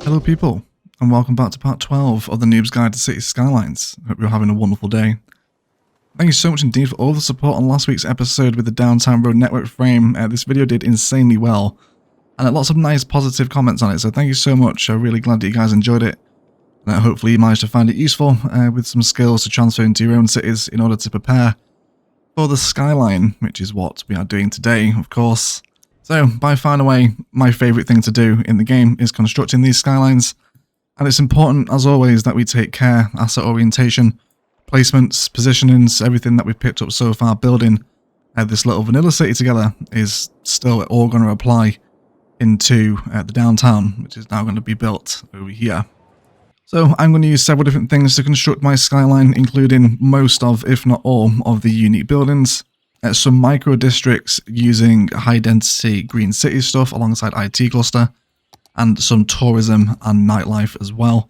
Hello people, and welcome back to part 12 of the Noob's Guide to Citie Skylines. Hope you're having a wonderful day. Thank you so much indeed for all the support on last week's episode with the downtown road network frame. This video did insanely well, and lots of nice positive comments on it, so thank you so much. I'm really glad that you guys enjoyed it, and hopefully you managed to find it useful with some skills to transfer into your own cities in order to prepare for the skyline, which is what we are doing today, of course. So, by far and away, my favourite thing to do in the game is constructing these skylines, and it's important, as always, that we take care, asset orientation, placements, positionings, everything that we've picked up so far building this little vanilla city together is still all going to apply into the downtown, which is now going to be built over here. So, I'm going to use several different things to construct my skyline, including most of, if not all, of the unique buildings. Some micro districts using high density green city stuff alongside IT cluster, and some tourism and nightlife as well.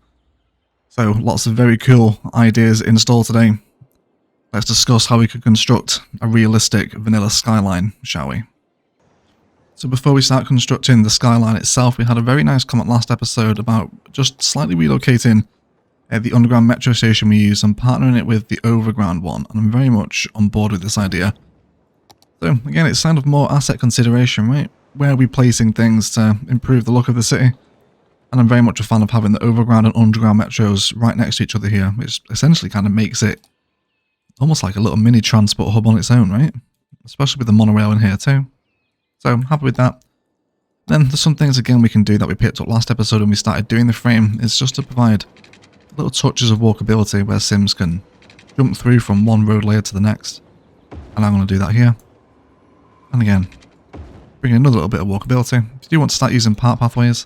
So lots of very cool ideas in store today. Let's discuss how we could construct a realistic vanilla skyline, shall we? So before we start constructing the skyline itself, we had a very nice comment last episode about just slightly relocating the underground metro station we use and partnering it with the overground one, and I'm very much on board with this idea. So again, it's kind of more asset consideration, right? Where are we placing things to improve the look of the city? And I'm very much a fan of having the overground and underground metros right next to each other here, which essentially kind of makes it almost like a little mini transport hub on its own, right? Especially with the monorail in here too. So I'm happy with that. Then there's some things again we can do that we picked up last episode when we started doing the frame, is just to provide little touches of walkability where Sims can jump through from one road layer to the next. And I'm going to do that here. And again, bring another little bit of walkability. If you do want to start using park pathways,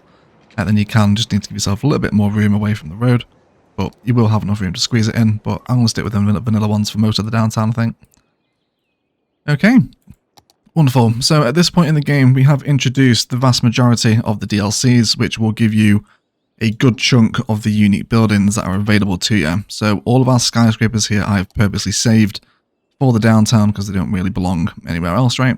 then you can. Just need to give yourself a little bit more room away from the road. But you will have enough room to squeeze it in. But I'm going to stick with the vanilla ones for most of the downtown, I think. Okay. Wonderful. So at this point in the game, we have introduced the vast majority of the DLCs, which will give you a good chunk of the unique buildings that are available to you. So all of our skyscrapers here I've purposely saved for the downtown because they don't really belong anywhere else, right?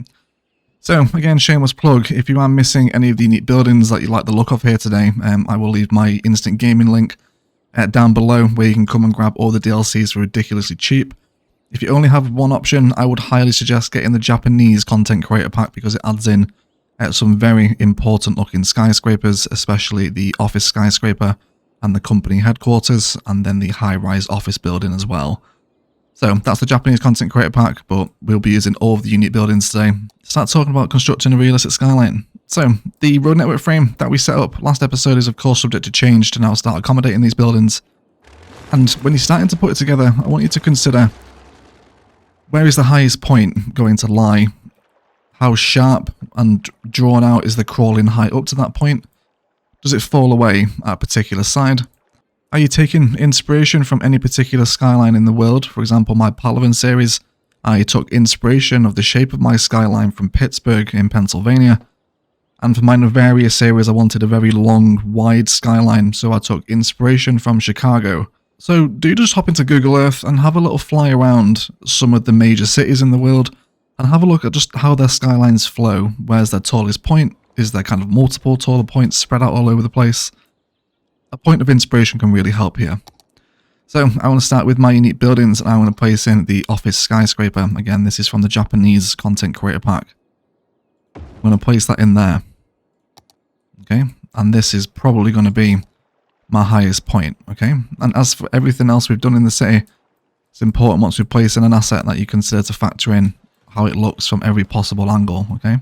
So again, shameless plug, if you are missing any of the unique buildings that you like the look of here today, I will leave my instant gaming link down below where you can come and grab all the DLCs for ridiculously cheap. If you only have one option, I would highly suggest getting the Japanese content creator pack because it adds in some very important looking skyscrapers, especially the office skyscraper and the company headquarters, and then the high-rise office building as well. So that's the Japanese content creator pack, but we'll be using all of the unique buildings today. Start talking about constructing a realistic skyline. So the road network frame that we set up last episode is of course subject to change to now start accommodating these buildings. And when you're starting to put it together, I want you to consider, where is the highest point going to lie? How sharp and drawn out is the crawling height up to that point? Does it fall away at a particular side? Are you taking inspiration from any particular skyline in the world? For example, my Palavan series, I took inspiration of the shape of my skyline from Pittsburgh in Pennsylvania. And for my Novaria series, I wanted a very long, wide skyline, so I took inspiration from Chicago. So do just hop into Google Earth and have a little fly around some of the major cities in the world and have a look at just how their skylines flow. Where's their tallest point? Is there kind of multiple taller points spread out all over the place? A point of inspiration can really help here. So I want to start with my unique buildings, and I want to place in the office skyscraper. Again, this is from the Japanese content creator pack. I'm going to place that in there. Okay, and this is probably going to be my highest point. Okay, and as for everything else we've done in the city, it's important once we place in an asset that you consider to factor in how it looks from every possible angle. Okay,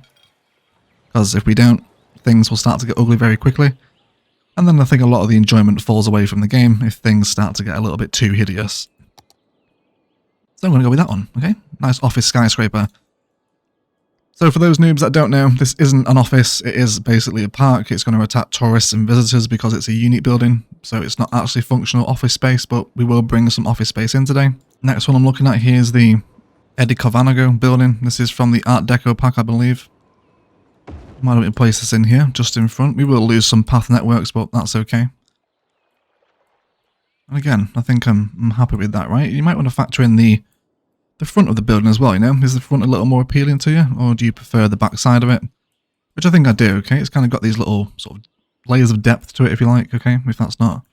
because if we don't, things will start to get ugly very quickly. And then I think a lot of the enjoyment falls away from the game if things start to get a little bit too hideous. So I'm going to go with that one, okay? Nice office skyscraper. So for those noobs that don't know, this isn't an office, it is basically a park. It's going to attract tourists and visitors because it's a unique building. So it's not actually functional office space, but we will bring some office space in today. Next one I'm looking at here is the Eddie Cavanago building. This is from the Art Deco pack, I believe. Why don't we place this in here, just in front? We will lose some path networks, but that's okay. And again, I think I'm happy with that, right? You might want to factor in the front of the building as well, you know? Is the front a little more appealing to you, or do you prefer the back side of it? Which I think I do, okay? It's kind of got these little sort of layers of depth to it, if you like, okay? If that's not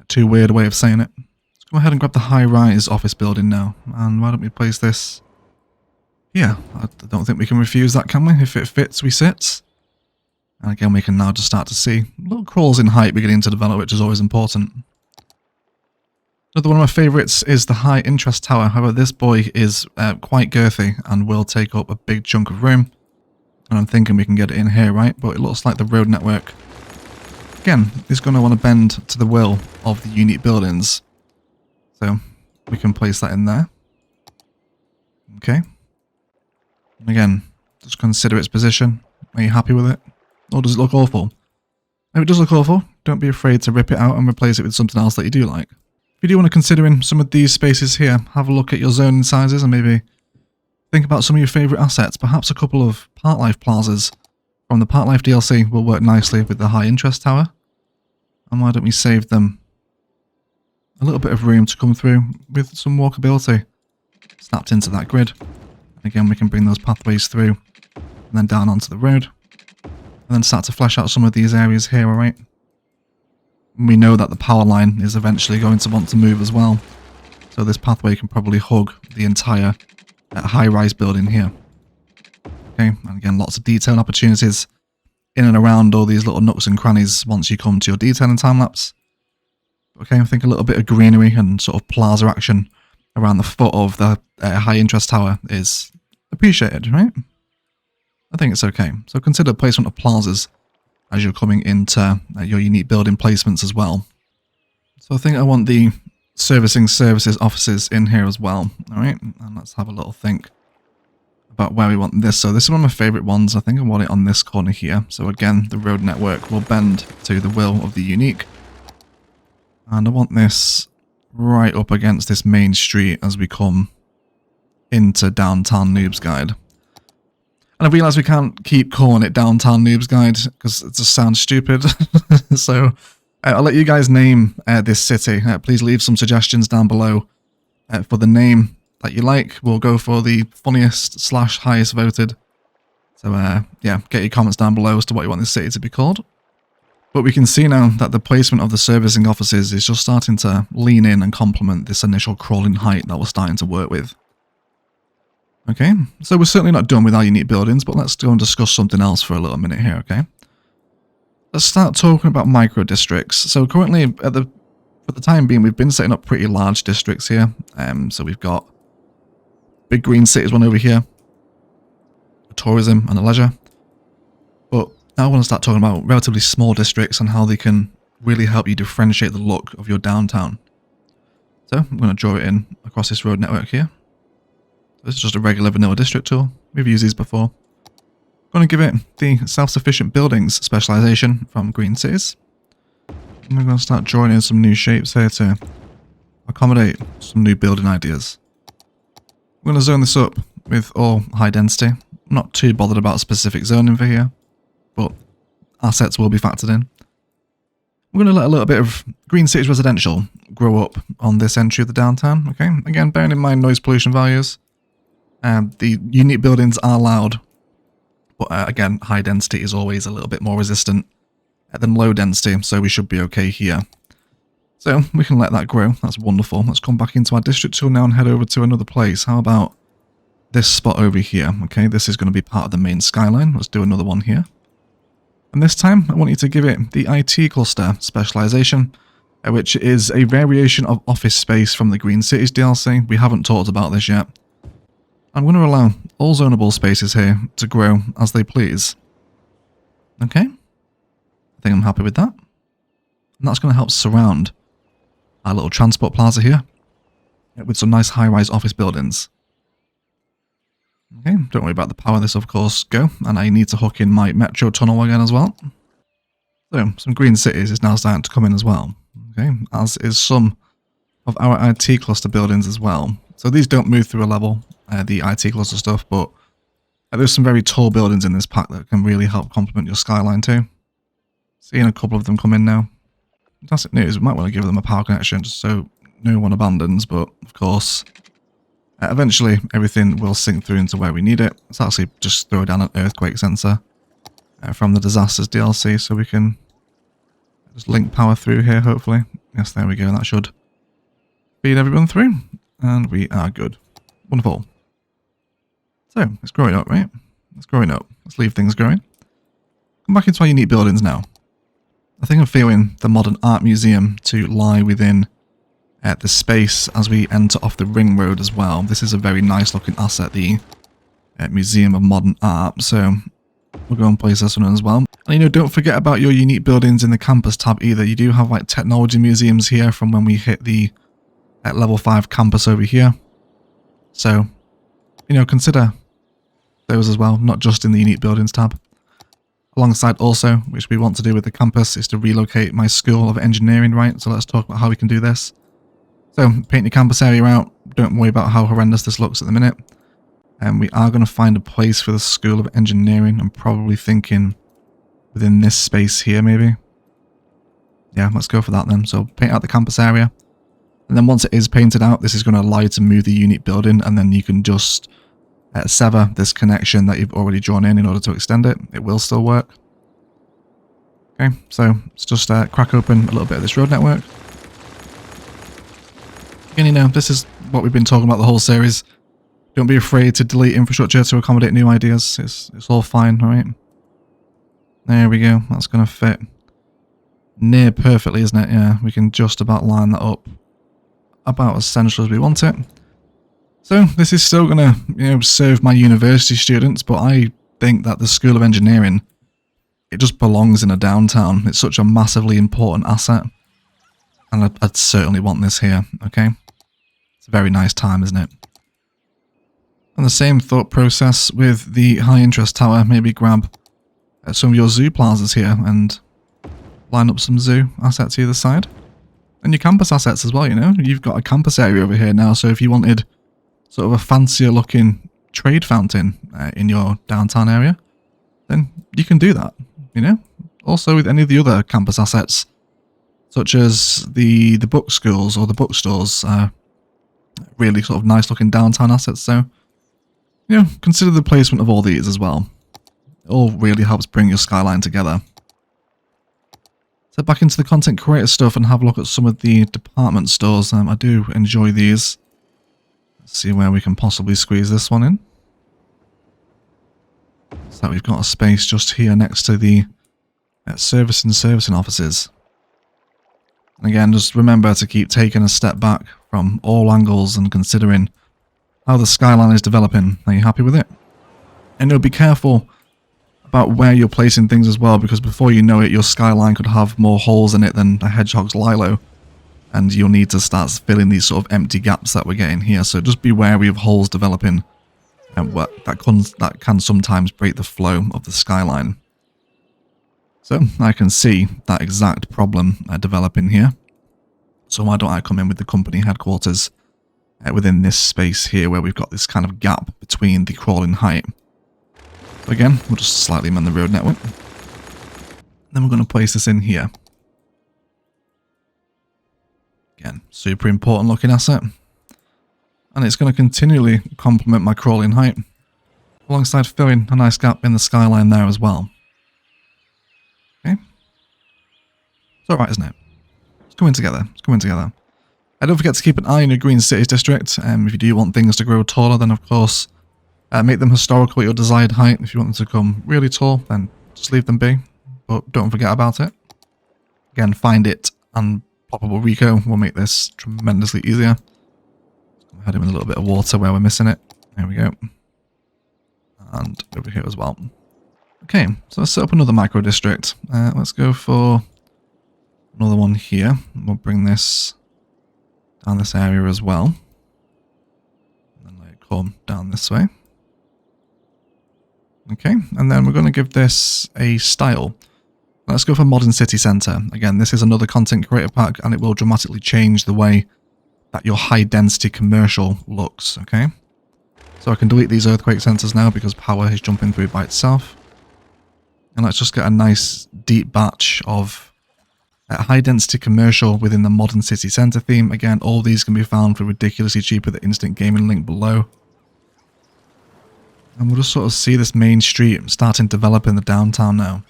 too weird a way of saying it. Let's go ahead and grab the high-rise office building now. And why don't we place this here? I don't think we can refuse that, can we? If it fits, we sit. And again, we can now just start to see little crawls in height beginning to develop, which is always important. Another one of my favourites is the high interest tower. However, this boy is quite girthy and will take up a big chunk of room. And I'm thinking we can get it in here, right? But it looks like the road network, again, is going to want to bend to the will of the unique buildings. So we can place that in there. Okay. And again, just consider its position. Are you happy with it? Or does it look awful? If it does look awful, don't be afraid to rip it out and replace it with something else that you do like. If you do want to consider in some of these spaces here, have a look at your zoning sizes and maybe think about some of your favourite assets. Perhaps a couple of Park Life plazas from the Park Life DLC will work nicely with the high interest tower. And why don't we save them a little bit of room to come through with some walkability snapped into that grid. And again, we can bring those pathways through and then down onto the road. And then start to flesh out some of these areas here, alright? We know that the power line is eventually going to want to move as well. So this pathway can probably hug the entire high-rise building here. Okay, and again, lots of detailing opportunities in and around all these little nooks and crannies once you come to your detailing time-lapse. Okay, I think a little bit of greenery and sort of plaza action around the foot of the high-interest tower is appreciated, right? I think it's okay. So consider placement of plazas as you're coming into your unique building placements as well. So I think I want the servicing services offices in here as well. Alright, and let's have a little think about where we want this. So this is one of my favourite ones. I think I want it on this corner here. So again, the road network will bend to the will of the unique. And I want this right up against this main street as we come into downtown Noobs Guide. And I realise we can't keep calling it Downtown Noobs Guide because it just sounds stupid. So I'll let you guys name this city. Please leave some suggestions down below for the name that you like. We'll go for the funniest / highest voted. So yeah, get your comments down below as to what you want this city to be called. But we can see now that the placement of the servicing offices is just starting to lean in and complement this initial crawling height that we're starting to work with. Okay, so we're certainly not done with our unique buildings, but let's go and discuss something else for a little minute here, okay? Let's start talking about micro districts. So currently, for the time being, we've been setting up pretty large districts here. So we've got big green cities, one over here, tourism and a leisure. But now I want to start talking about relatively small districts and how they can really help you differentiate the look of your downtown. So I'm going to draw it in across this road network here. This is just a regular vanilla district tool. We've used these before. I'm going to give it the self-sufficient buildings specialization from green cities. And we're going to start drawing in some new shapes here to accommodate some new building ideas. We're going to zone this up with all high density. I'm not too bothered about specific zoning for here, but assets will be factored in. We're going to let a little bit of green cities residential grow up on this entry of the downtown. Okay, again, bearing in mind noise pollution values. The unique buildings are loud, but again, high density is always a little bit more resistant than low density, so we should be okay here. So we can let that grow. That's wonderful. Let's come back into our district tool now and head over to another place. How about this spot over here? Okay, this is going to be part of the main skyline. Let's do another one here. And this time, I want you to give it the IT cluster specialization, which is a variation of office space from the Green Cities DLC. We haven't talked about this yet. I'm going to allow all zonable spaces here to grow as they please. Okay, I think I'm happy with that. And that's going to help surround our little transport plaza here with some nice high-rise office buildings. Okay, don't worry about the power, this of course go, and I need to hook in my metro tunnel again as well. So, some green cities is now starting to come in as well. Okay, as is some of our IT cluster buildings as well. So these don't move through a level, the IT cluster stuff, but there's some very tall buildings in this pack that can really help complement your skyline too. Seeing a couple of them come in now. Fantastic news, we might want to give them a power connection just so no one abandons, but of course, eventually everything will sink through into where we need it. Let's actually just throw down an earthquake sensor from the Disasters DLC so we can Just link power through here, hopefully. Yes, there we go. That should feed everyone through. And we are good. Wonderful. So, it's growing up, right? It's growing up. Let's leave things growing. Come back into our unique buildings now. I think I'm feeling the modern art museum to lie within the space as we enter off the ring road as well. This is a very nice looking asset, the Museum of Modern Art. So, we'll go and place this one as well. And you know, don't forget about your unique buildings in the campus tab either. You do have like technology museums here from when we hit the level 5 campus over here. So, you know, consider those as well, not just in the unique buildings tab. Alongside also, which we want to do with the campus, is to relocate my School of Engineering, right? So let's talk about how we can do this. So, paint your campus area out. Don't worry about how horrendous this looks at the minute. And we are going to find a place for the School of Engineering. I'm probably thinking within this space here, maybe. Yeah, let's go for that then. So, paint out the campus area. And then once it is painted out, this is going to allow you to move the unique building, and then you can just sever this connection that you've already drawn in order to extend it. It will still work. Okay, so let's just crack open a little bit of this road network. Again, you know, this is what we've been talking about the whole series. Don't be afraid to delete infrastructure to accommodate new ideas. It's all fine, alright? There we go. That's going to fit near perfectly, isn't it? Yeah, we can just about line that up about as central as we want it. So this is still going to, you know, serve my university students, but I think that the School of Engineering, it just belongs in a downtown. It's such a massively important asset, and I'd certainly want this here, okay? It's a very nice time, isn't it? And the same thought process with the high interest tower. Maybe grab some of your zoo plazas here and line up some zoo assets either side. And your campus assets as well, you know? You've got a campus area over here now, so if you wanted sort of a fancier looking trade fountain in your downtown area, then you can do that, you know? Also with any of the other campus assets, such as the book schools or the bookstores, really sort of nice looking downtown assets, so, you know, consider the placement of all these as well. It all really helps bring your skyline together. So back into the content creator stuff and have a look at some of the department stores. I do enjoy these. Let's see where we can possibly squeeze this one in. So we've got a space just here next to the servicing offices. And again, just remember to keep taking a step back from all angles and considering how the skyline is developing. Are you happy with it? And be careful about where you're placing things as well, because before you know it, your skyline could have more holes in it than a hedgehog's lilo, and you'll need to start filling these sort of empty gaps that we're getting here. So just be wary of holes developing, and that can sometimes break the flow of the skyline. So I can see that exact problem developing here. So why don't I come in with the company headquarters within this space here, where we've got this kind of gap between the crawling height. Again, we'll just slightly amend the road network. Then we're going to place this in here. Again, super important looking asset. And it's going to continually complement my crawling height, alongside filling a nice gap in the skyline there as well. Okay. It's alright, isn't it? It's coming together. It's coming together. And don't forget to keep an eye on your green cities district. If you do want things to grow taller, then of course, make them historical at your desired height. If you want them to come really tall, then just leave them be. But don't forget about it. Again, find it and poppable Rico will make this tremendously easier. Head in with a little bit of water where we're missing it. There we go. And over here as well. Okay, so let's set up another micro district. Let's go for another one here. We'll bring this down this area as well. And then let it come down this way. Okay, and then we're going to give this a style. Let's go for Modern City Centre. Again, this is another content creator pack, and it will dramatically change the way that your high density commercial looks, okay? So I can delete these earthquake sensors now because power is jumping through by itself. And let's just get a nice deep batch of high density commercial within the Modern City Centre theme. Again, all these can be found for ridiculously cheap at the instant gaming link below. And we'll just sort of see this main street starting to develop in the downtown now.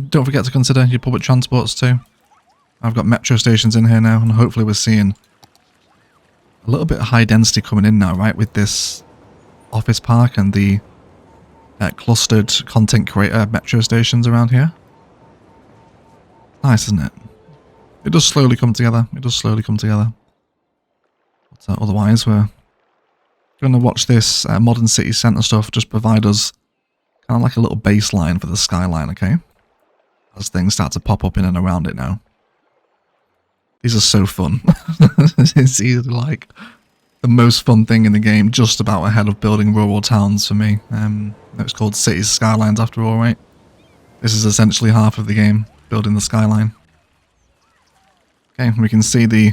Don't forget to consider your public transports too. I've got metro stations in here now, and hopefully we're seeing a little bit of high density coming in now, right, with this office park and the clustered content creator metro stations around here. Nice, isn't it? It does slowly come together. It does slowly come together. But, otherwise, we're going to watch this modern city centre stuff just provide us kind of like a little baseline for the skyline, okay? As things start to pop up in and around it now. These are so fun. It's either like the most fun thing in the game, just about ahead of building rural towns for me. It's called Cities Skylines after all, right? This is essentially half of the game, building the skyline. Okay, we can see the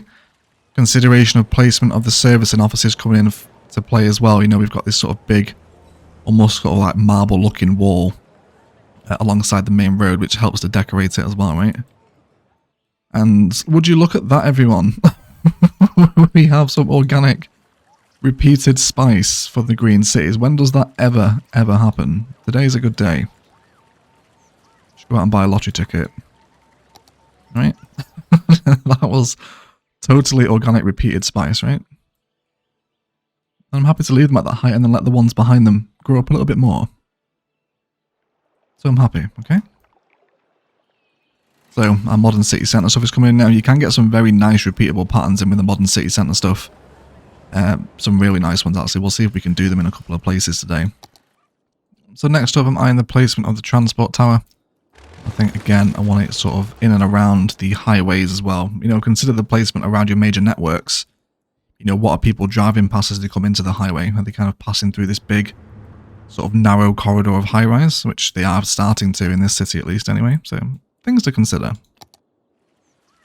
consideration of placement of the servicing offices coming in to play as well. You know, we've got this sort of big, almost sort of like marble looking wall alongside the main road, which helps to decorate it as well, right? And would you look at that, everyone? We have some organic repeated spice for the green cities. When does that ever happen? Today's a good day. Should go out and buy a lottery ticket. Right? That was totally organic repeated spice, right? I'm happy to leave them at that height and then let the ones behind them grow up a little bit more. So I'm happy, okay? So our modern city centre stuff is coming in now. You can get some very nice repeatable patterns in with the modern city centre stuff. Some really nice ones actually. We'll see if we can do them in a couple of places today. So next up, I'm eyeing the placement of the transport tower. I think again I want it sort of in and around the highways as well. You know, consider the placement around your major networks. You know, what are people driving past as they come into the highway? Are they kind of passing through this big sort of narrow corridor of high-rise, which they are starting to in this city at least anyway. So things to consider.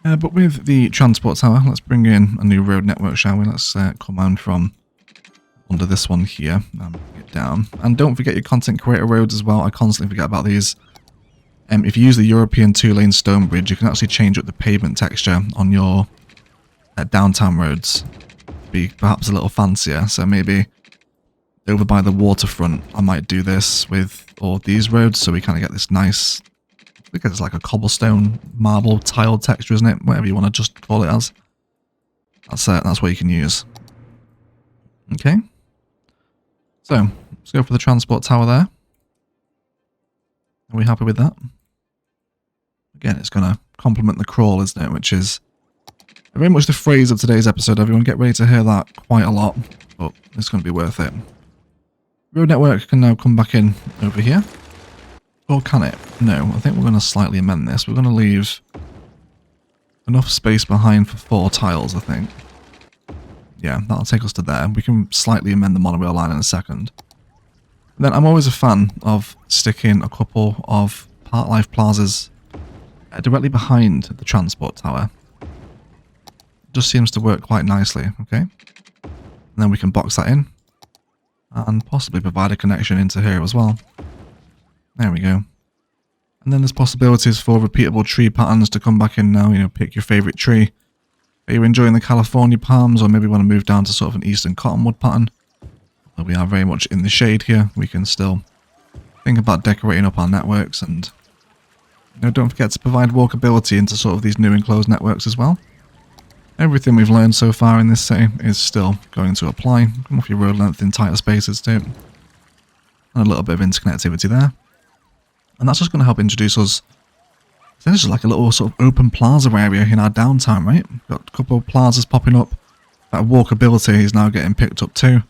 But with the transport tower, let's bring in a new road network, shall we? Let's command from under this one here and bring it down. And don't forget your content creator roads as well. I constantly forget about these. If you use the European 2-lane stone bridge, you can actually change up the pavement texture on your downtown roads. Be perhaps a little fancier. So maybe over by the waterfront, I might do this with all these roads, so we kind of get this nice, because it's like a cobblestone marble tiled texture, isn't it? Whatever you want to just call it as. That's what you can use. Okay. So let's go for the transport tower there. Are we happy with that? Again, it's going to complement the crawl, isn't it? Which is very much the phrase of today's episode. Everyone get ready to hear that quite a lot, but it's going to be worth it. Road network can now come back in over here. Or can it? No, I think we're going to slightly amend this. We're going to leave enough space behind for 4 tiles, I think. Yeah, that'll take us to there. We can slightly amend the monorail line in a second. And then I'm always a fan of sticking a couple of Park Life plazas directly behind the transport tower. It just seems to work quite nicely, okay? And then we can box that in and possibly provide a connection into here as well. There we go. And then there's possibilities for repeatable tree patterns to come back in now. You know, pick your favourite tree. Are you enjoying the California palms, or maybe want to move down to sort of an eastern cottonwood pattern? Well, we are very much in the shade here. We can still think about decorating up our networks, and you know, don't forget to provide walkability into sort of these new enclosed networks as well. Everything we've learned so far in this city is still going to apply. Come off your road length in tighter spaces too. And a little bit of interconnectivity there. And that's just going to help introduce us, essentially like a little sort of open plaza area in our downtown, right? We've got a couple of plazas popping up. That walkability is now getting picked up too.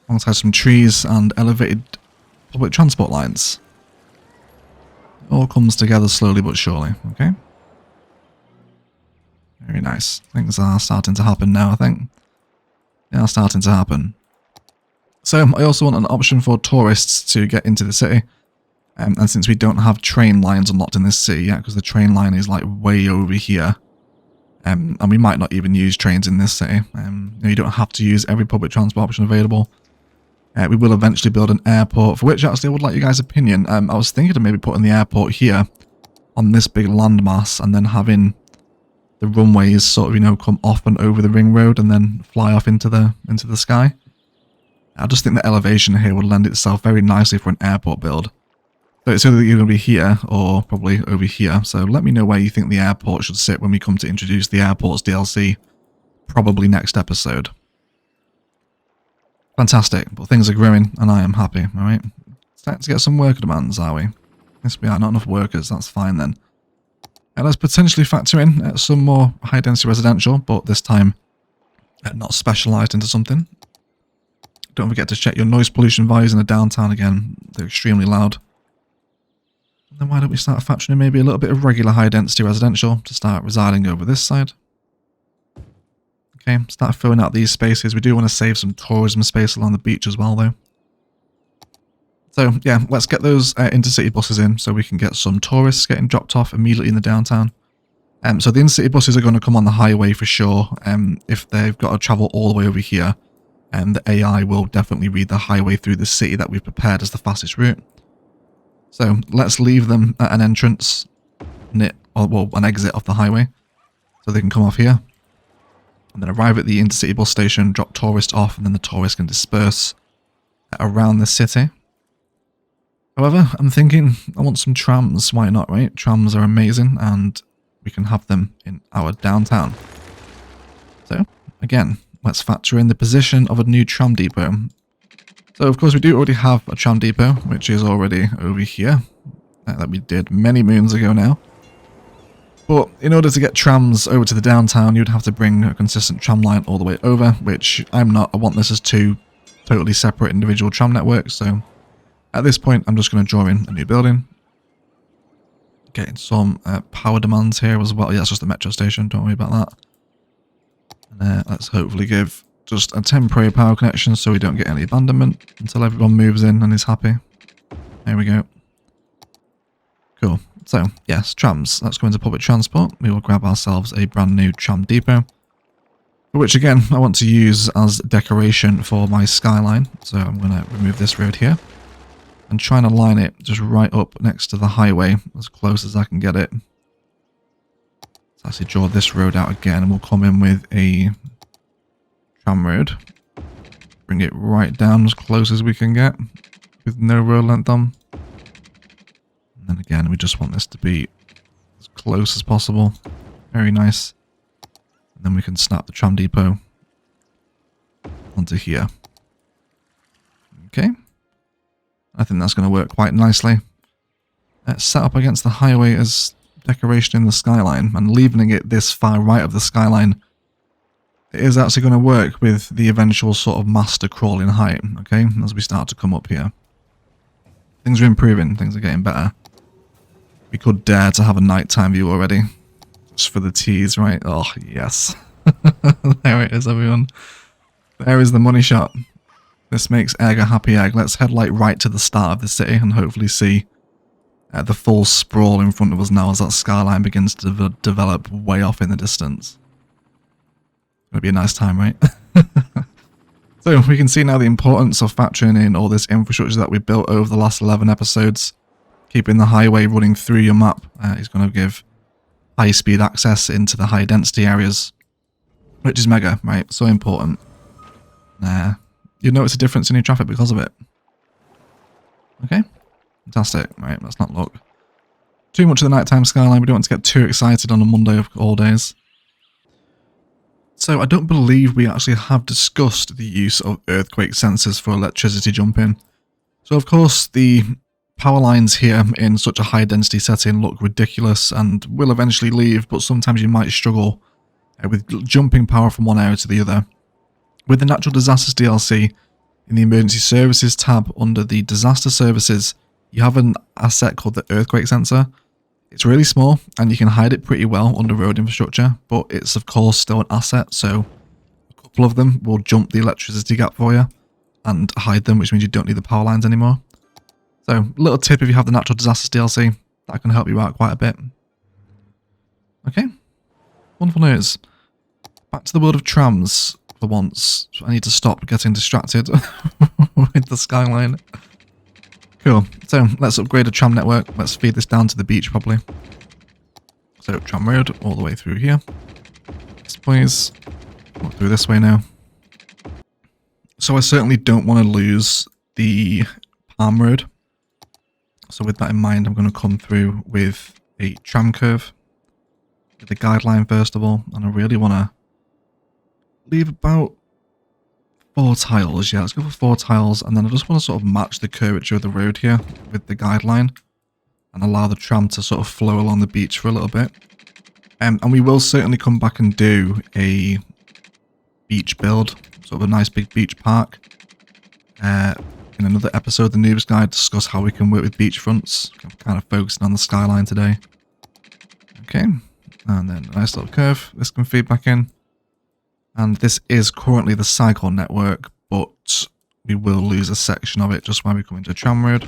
Alongside some trees and elevated public transport lines. It all comes together slowly but surely, okay? Very nice. Things are starting to happen now, I think. They are starting to happen. So, I also want an option for tourists to get into the city. And since we don't have train lines unlocked in this city yet, because the train line is like way over here, and we might not even use trains in this city. You don't have to use every public transport option available. We will eventually build an airport, for which actually I would like you guys' opinion. I was thinking of maybe putting the airport here on this big landmass, and then having the runways sort of, you know, come off and over the ring road and then fly off into the sky. I just think the elevation here would lend itself very nicely for an airport build. So it's either going to be here or probably over here. So let me know where you think the airport should sit when we come to introduce the airport's DLC. Probably next episode. Fantastic, but things are growing and I am happy, alright? It's time to get some worker demands, are we? Yes, we are. Not enough workers, that's fine then. And let's potentially factor in some more high density residential, but this time not specialised into something. Don't forget to check your noise pollution values in the downtown again. They're extremely loud. And then why don't we start factoring in maybe a little bit of regular high density residential to start residing over this side. Okay, start filling out these spaces. We do want to save some tourism space along the beach as well though. So yeah, let's get those intercity buses in so we can get some tourists getting dropped off immediately in the downtown. So the intercity buses are going to come on the highway for sure. If they've got to travel all the way over here, the AI will definitely read the highway through the city that we've prepared as the fastest route. So let's leave them at an entrance, or well, an exit off the highway, so they can come off here. And then arrive at the intercity bus station, drop tourists off, and then the tourists can disperse around the city. However, I'm thinking I want some trams. Why not, right? Trams are amazing, and we can have them in our downtown. So, again, let's factor in the position of a new tram depot. So, of course, we do already have a tram depot, which is already over here, that we did many moons ago now. But in order to get trams over to the downtown, you'd have to bring a consistent tram line all the way over, which I'm not. I want this as two totally separate individual tram networks, so at this point I'm just going to draw in a new building. Getting some power demands here as well. Yeah, it's just a metro station, don't worry about that. And, let's hopefully give just a temporary power connection so we don't get any abandonment until everyone moves in and is happy. There we go. Cool. So, yes, trams. Let's go into public transport. We will grab ourselves a brand new tram depot, which again, I want to use as decoration for my skyline. So I'm going to remove this road here and try and align it just right up next to the highway, as close as I can get it. Let's actually draw this road out again, and we'll come in with a tram road. Bring it right down as close as we can get, with no road length on. And again, we just want this to be as close as possible. Very nice. And then we can snap the tram depot onto here. Okay. I think that's going to work quite nicely. Set up against the highway as decoration in the skyline, and leaving it this far right of the skyline, it is actually going to work with the eventual sort of master crawling height, okay, as we start to come up here. Things are improving, things are getting better. We could dare to have a nighttime view already. Just for the tease, right? Oh, yes. There it is, everyone. There is the money shot. This makes Egg a happy egg. Let's head like right to the start of the city and hopefully see the full sprawl in front of us now as that skyline begins to develop way off in the distance. It's going to be a nice time, right? So we can see now the importance of factoring in all this infrastructure that we built over the last 11 episodes. Keeping the highway running through your map is going to give high-speed access into the high-density areas, which is mega, right? So important. You'll notice a difference in your traffic because of it. Okay, fantastic. Right, let's not look too much at the nighttime skyline. We don't want to get too excited on a Monday of all days. So I don't believe we actually have discussed the use of earthquake sensors for electricity jumping. So of course the power lines here in such a high density setting look ridiculous and will eventually leave, but sometimes you might struggle with jumping power from one area to the other. With the Natural Disasters DLC, in the Emergency Services tab under the Disaster Services, you have an asset called the Earthquake Sensor. It's really small and you can hide it pretty well under road infrastructure, but it's of course still an asset, so a couple of them will jump the electricity gap for you and hide them, which means you don't need the power lines anymore. So, little tip if you have the Natural Disasters DLC, that can help you out quite a bit. Okay, wonderful news. Back to the world of trams for once. I need to stop getting distracted with the skyline. Cool, so let's upgrade a tram network. Let's feed this down to the beach properly. So, tram road all the way through here. Yes, please. Walk through this way now. So I certainly don't want to lose the Palm Road. So with that in mind, I'm going to come through with a tram curve, get the guideline first of all, and I really want to leave about 4 tiles. Yeah, let's go for 4 tiles, and then I just want to sort of match the curvature of the road here with the guideline and allow the tram to sort of flow along the beach for a little bit. And we will certainly come back and do a beach build, sort of a nice big beach park. In another episode of the Noobs Guide, discuss how we can work with beachfronts. I'm kind of focusing on the skyline today. Okay, and then a nice little curve. This can feed back in. And this is currently the cycle network, but we will lose a section of it just when we come into a tram road.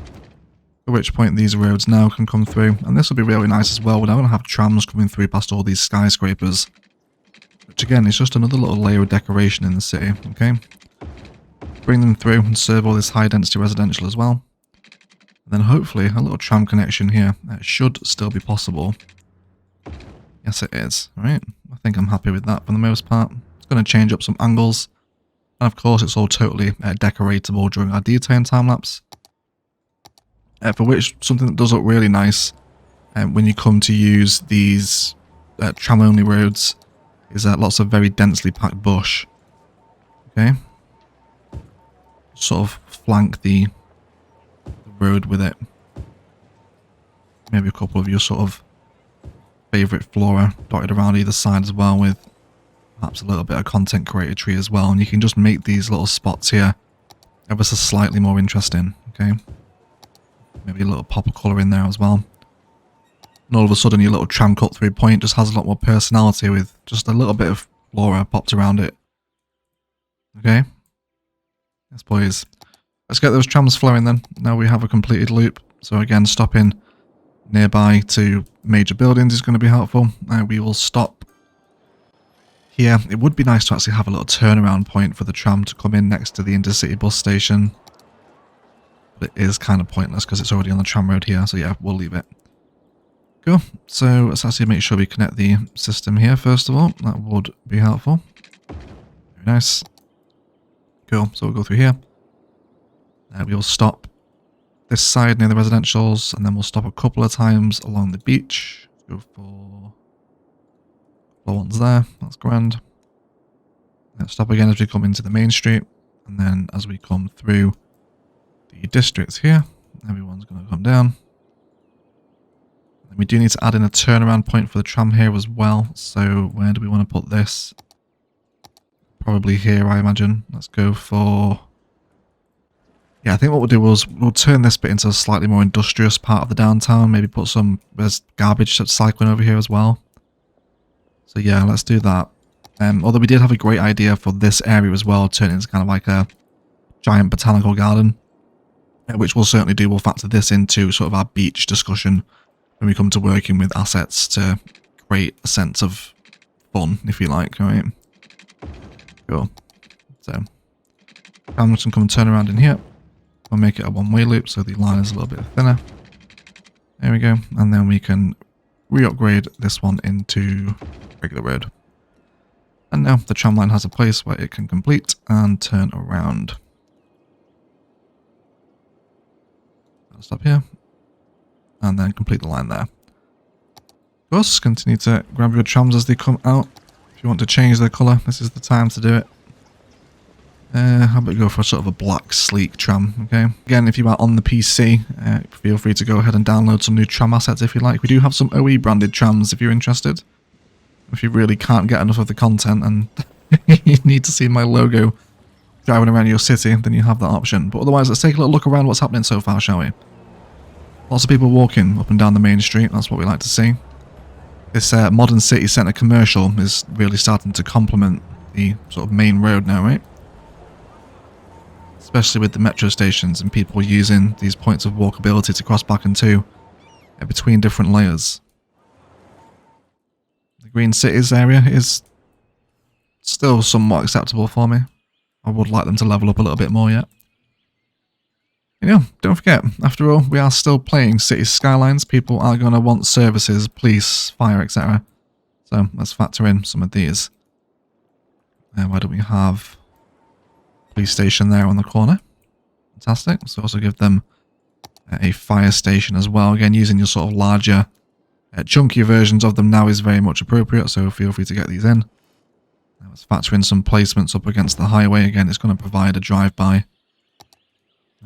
At which point these roads now can come through, and this will be really nice as well. We're now going to have trams coming through past all these skyscrapers, which again is just another little layer of decoration in the city. Okay, bring them through and serve all this high density residential as well. And then hopefully a little tram connection here should still be possible. Yes, it is. All right, I think I'm happy with that for the most part. It's going to change up some angles, and of course it's all totally decoratable during our detailing time lapse. For which, something that does look really nice when you come to use these tram-only roads is lots of very densely packed bush. Okay, sort of flank the road with it. Maybe a couple of your sort of favourite flora dotted around either side as well, with perhaps a little bit of content creator tree as well, and you can just make these little spots here ever so slightly more interesting. Okay. Maybe a little pop of colour in there as well. And all of a sudden your little tram cut through point just has a lot more personality with just a little bit of flora popped around it. Okay. Yes, boys. Let's get those trams flowing then. Now we have a completed loop. So again, stopping nearby to major buildings is going to be helpful. We will stop here. It would be nice to actually have a little turnaround point for the tram to come in next to the intercity bus station. But it is kind of pointless because it's already on the tram road here, so yeah, we'll leave it. Cool. So let's actually make sure we connect the system here first of all. That would be helpful. Very nice. Cool. So we'll go through here. We'll stop this side near the residentials, and then we'll stop a couple of times along the beach. Go for ones there. That's grand. Let's stop again as we come into the main street, and then as we come through the districts here, everyone's going to come down. And we do need to add in a turnaround point for the tram here as well. So where do we want to put this? Probably here, I imagine. Let's go for... Yeah, I think what we'll do is we'll turn this bit into a slightly more industrious part of the downtown. Maybe put some... There's garbage cycling over here as well. So yeah, let's do that. Although we did have a great idea for this area as well, turn it into kind of like a giant botanical garden. Which we'll certainly do. We'll factor this into sort of our beach discussion when we come to working with assets to create a sense of fun, if you like, right? Cool. So, I'm just going to come and turn around in here. We'll make it a one-way loop so the line is a little bit thinner. There we go. And then we can re-upgrade this one into regular road. And now the tram line has a place where it can complete and turn around. Stop here, and then complete the line there. Of course, continue to grab your trams as they come out. If you want to change their colour, this is the time to do it. How about we go for sort of a black, sleek tram, okay? Again, if you are on the PC, feel free to go ahead and download some new tram assets if you like. We do have some OE branded trams if you're interested. If you really can't get enough of the content and you need to see my logo driving around your city, then you have that option. But otherwise, let's take a little look around what's happening so far, shall we? Lots of people walking up and down the main street. That's what we like to see. This modern city centre commercial is really starting to complement the sort of main road now, right? Especially with the metro stations and people using these points of walkability to cross back into between different layers. The Green Cities area is still somewhat acceptable for me. I would like them to level up a little bit more yet. You know, don't forget, after all, we are still playing City Skylines. People are going to want services, police, fire, etc. So let's factor in some of these. Why don't we have police station there on the corner? Fantastic. Let's also give them a fire station as well. Again, using your sort of larger, chunkier versions of them now is very much appropriate, so feel free to get these in. Let's factor in some placements up against the highway. Again, it's going to provide a drive-by.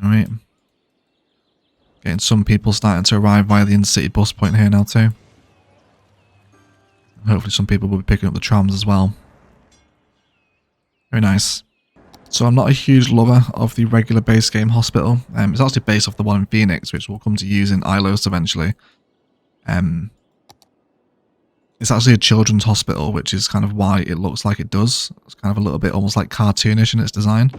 Alright. Getting some people starting to arrive via the in-city bus point here now too. Hopefully some people will be picking up the trams as well. Very nice. So I'm not a huge lover of the regular base game hospital. It's actually based off the one in Phoenix, which we'll come to use in Ilos eventually. It's actually a children's hospital, which is kind of why it looks like it does. It's kind of a little bit almost like cartoonish in its design.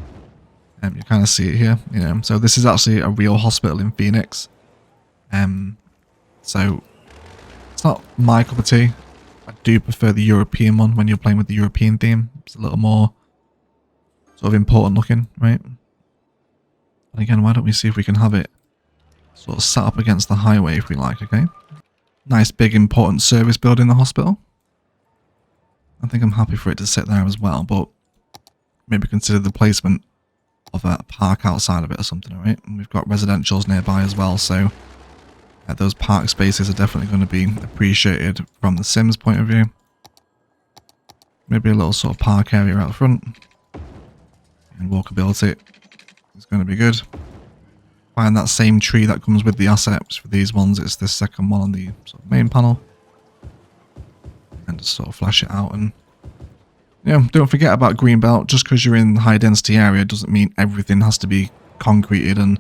You kind of see it here, you know. So this is actually a real hospital in Phoenix. So it's not my cup of tea. I do prefer the European one when you're playing with the European theme. It's a little more sort of important looking, right? And again, why don't we see if we can have it sort of set up against the highway if we like, okay? Nice big important service building in the hospital. I think I'm happy for it to sit there as well, but maybe consider the placement of a park outside of it or something, alright? And we've got residentials nearby as well, so those park spaces are definitely going to be appreciated from the Sims point of view. Maybe a little sort of park area out front. And walkability is going to be good. Find that same tree that comes with the assets. For these ones, it's the second one on the sort of main panel. And just sort of flash it out. And yeah, don't forget about Greenbelt. Just because you're in high density area doesn't mean everything has to be concreted and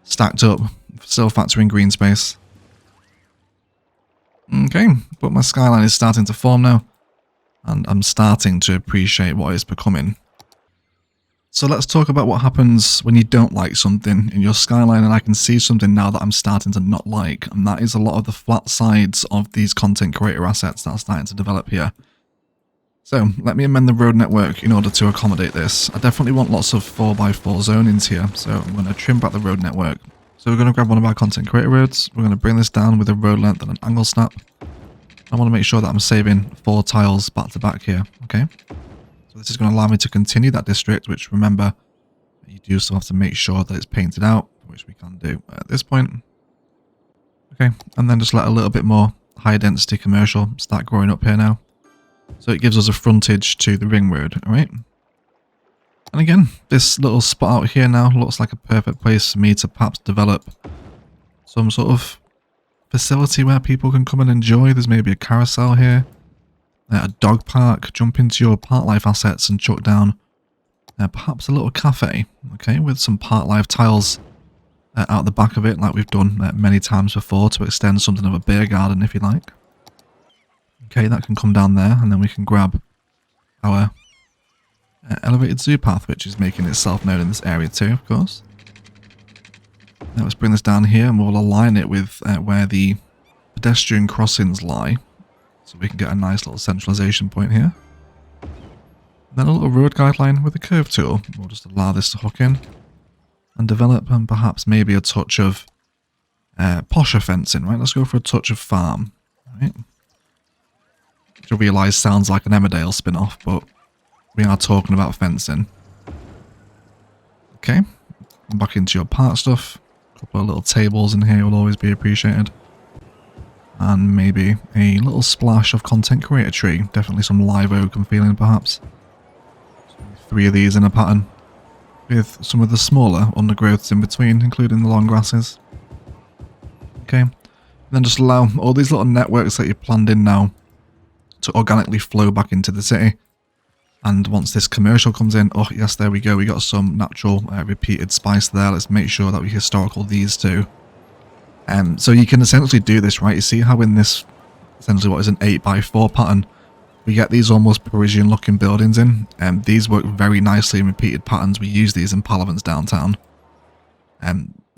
stacked up. Still factor in green space. Okay, but my skyline is starting to form now. And I'm starting to appreciate what it's becoming. So let's talk about what happens when you don't like something in your skyline, and I can see something now that I'm starting to not like, and that is a lot of the flat sides of these content creator assets that are starting to develop here. So let me amend the road network in order to accommodate this. I definitely want lots of 4x4 zonings here, so I'm going to trim back the road network. So we're going to grab one of our content creator roads, we're going to bring this down with a road length and an angle snap. I want to make sure that I'm saving 4 tiles back to back here, okay? So this is going to allow me to continue that district, which remember, you do still have to make sure that it's painted out, which we can do at this point. Okay, and then just let a little bit more high density commercial start growing up here now. So it gives us a frontage to the ring road, alright? And again, this little spot out here now looks like a perfect place for me to perhaps develop some sort of facility where people can come and enjoy. There's maybe a carousel here. A dog park, jump into your park life assets and chuck down perhaps a little cafe, okay, with some park life tiles out the back of it, like we've done many times before, to extend something of a beer garden if you like. Okay, that can come down there, and then we can grab our elevated zoo path, which is making itself known in this area too, of course. Now let's bring this down here, and we'll align it with where the pedestrian crossings lie. So we can get a nice little centralization point here. And then a little road guideline with a curve tool. We'll just allow this to hook in and develop, and perhaps maybe a touch of posher fencing, right? Let's go for a touch of farm, right? Which I realise sounds like an Emmerdale spin-off, but we are talking about fencing. Okay, back into your part stuff. A couple of little tables in here will always be appreciated. And maybe a little splash of content creator tree. Definitely some live oak I'm feeling perhaps. So 3 of these in a pattern. With some of the smaller undergrowths in between, including the long grasses. Okay. And then just allow all these little networks that you've planned in now to organically flow back into the city. And once this commercial comes in, oh yes, there we go. We got some natural repeated spice there. Let's make sure that we historical these two. So you can essentially do this, right? You see how in this, essentially what is an 8x4 pattern, we get these almost Parisian looking buildings in. These work very nicely in repeated patterns. We use these in Palavant's downtown.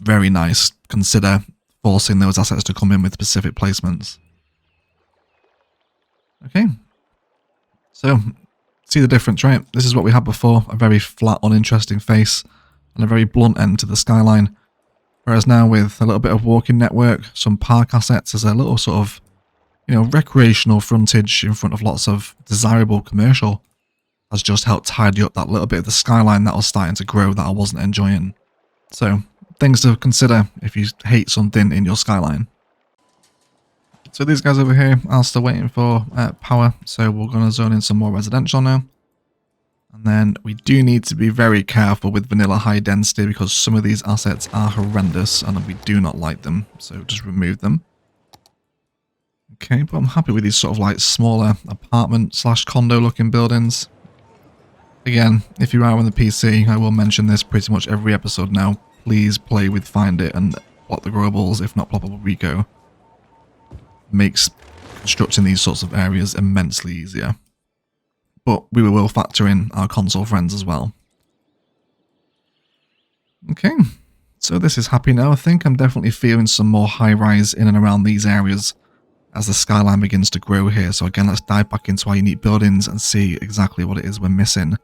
Very nice. Consider forcing those assets to come in with specific placements. Okay. So, see the difference, right? This is what we had before. A very flat, uninteresting face and a very blunt end to the skyline. Whereas now with a little bit of walking network, some park assets, there's a little sort of, you know, recreational frontage in front of lots of desirable commercial has just helped tidy up that little bit of the skyline that was starting to grow that I wasn't enjoying. So things to consider if you hate something in your skyline. So these guys over here are still waiting for power, so we're going to zone in some more residential now. And then we do need to be very careful with vanilla high density because some of these assets are horrendous and we do not like them, so just remove them. Okay, but I'm happy with these sort of like smaller apartment slash condo looking buildings. Again, if you are on the PC, I will mention this pretty much every episode now. Please play with Find It and plot the globals, if not ploppable Rico. Makes constructing these sorts of areas immensely easier. But we will factor in our console friends as well. Okay, so this is happy now. I think I'm definitely feeling some more high-rise in and around these areas as the skyline begins to grow here. So again, let's dive back into our unique buildings and see exactly what it is we're missing.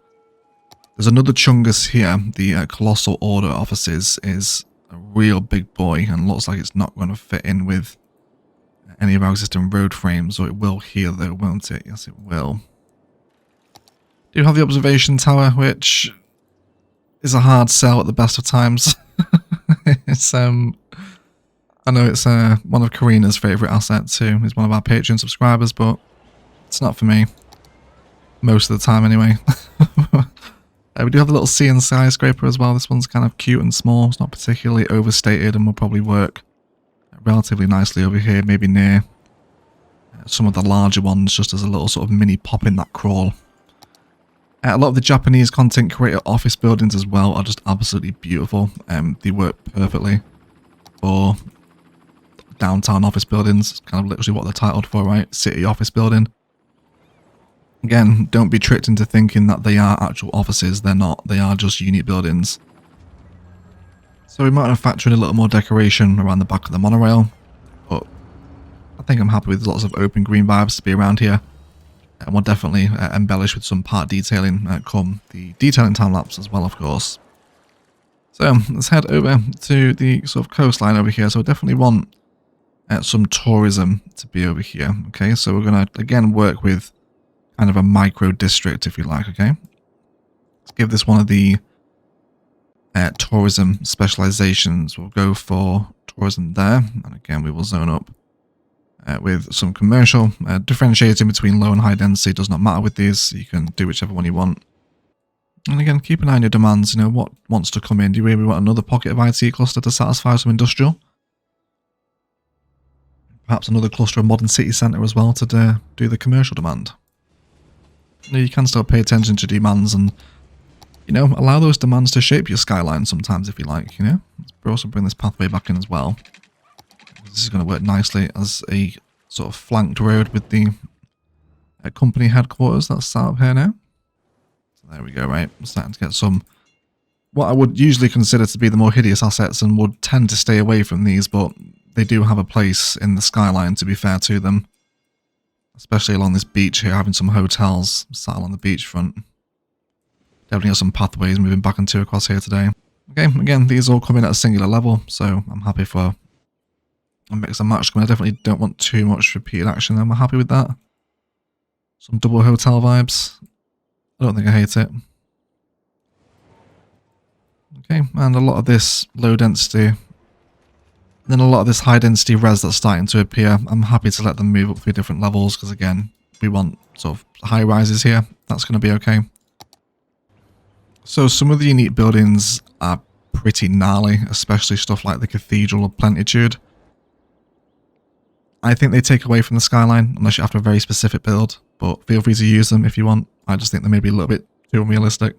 There's another chungus here. The Colossal Order offices is a real big boy and looks like it's not going to fit in with any of our existing road frames, or it will here though, won't it? Yes, it will. Do have the observation tower, which is a hard sell at the best of times. It's I know it's one of Karina's favourite assets too. He's one of our Patreon subscribers, but it's not for me. Most of the time anyway. We do have a little sea and skyscraper as well. This one's kind of cute and small. It's not particularly overstated and will probably work relatively nicely over here, maybe near some of the larger ones, just as a little sort of mini pop in that crawl. A lot of the Japanese content creator office buildings as well are just absolutely beautiful. They work perfectly for downtown office buildings. It's kind of literally what they're titled for, right? City office building. Again, don't be tricked into thinking that they are actual offices. They're not. They are just unique buildings. So we might have factored in a little more decoration around the back of the monorail, but I think I'm happy with lots of open green vibes to be around here. And we'll definitely embellish with some part detailing come the detailing time lapse as well, of course. So let's head over to the sort of coastline over here. So we definitely want some tourism to be over here. Okay, so we're going to again work with kind of a micro district, if you like. Okay, let's give this one of the tourism specializations. We'll go for tourism there, and again we will zone up with some commercial. Differentiating between low and high density does not matter with these. You can do whichever one you want. And again, keep an eye on your demands. You know, what wants to come in? Do you really want another pocket of IT cluster to satisfy some industrial? Perhaps another cluster of modern city centre as well to do the commercial demand. You can still pay attention to demands and, you know, allow those demands to shape your skyline sometimes if you like, you know. Let's also bring this pathway back in as well. This is going to work nicely as a sort of flanked road with the company headquarters that's set up here now. So there we go, right? I'm starting to get some, what I would usually consider to be the more hideous assets and would tend to stay away from these, but they do have a place in the skyline, to be fair to them. Especially along this beach here, having some hotels sat along the beachfront. Definitely got some pathways moving back and two across here today. Okay, again, these all come in at a singular level, so I'm happy for a mix and match. I definitely don't want too much repeated action, I'm happy with that. Some double hotel vibes. I don't think I hate it. Okay, and a lot of this low density, then a lot of this high density res that's starting to appear. I'm happy to let them move up through different levels because again, we want sort of high rises here. That's going to be okay. So some of the unique buildings are pretty gnarly, especially stuff like the Cathedral of Plentitude. I think they take away from the skyline unless you have a very specific build, but feel free to use them if you want. I just think they may be a little bit too unrealistic.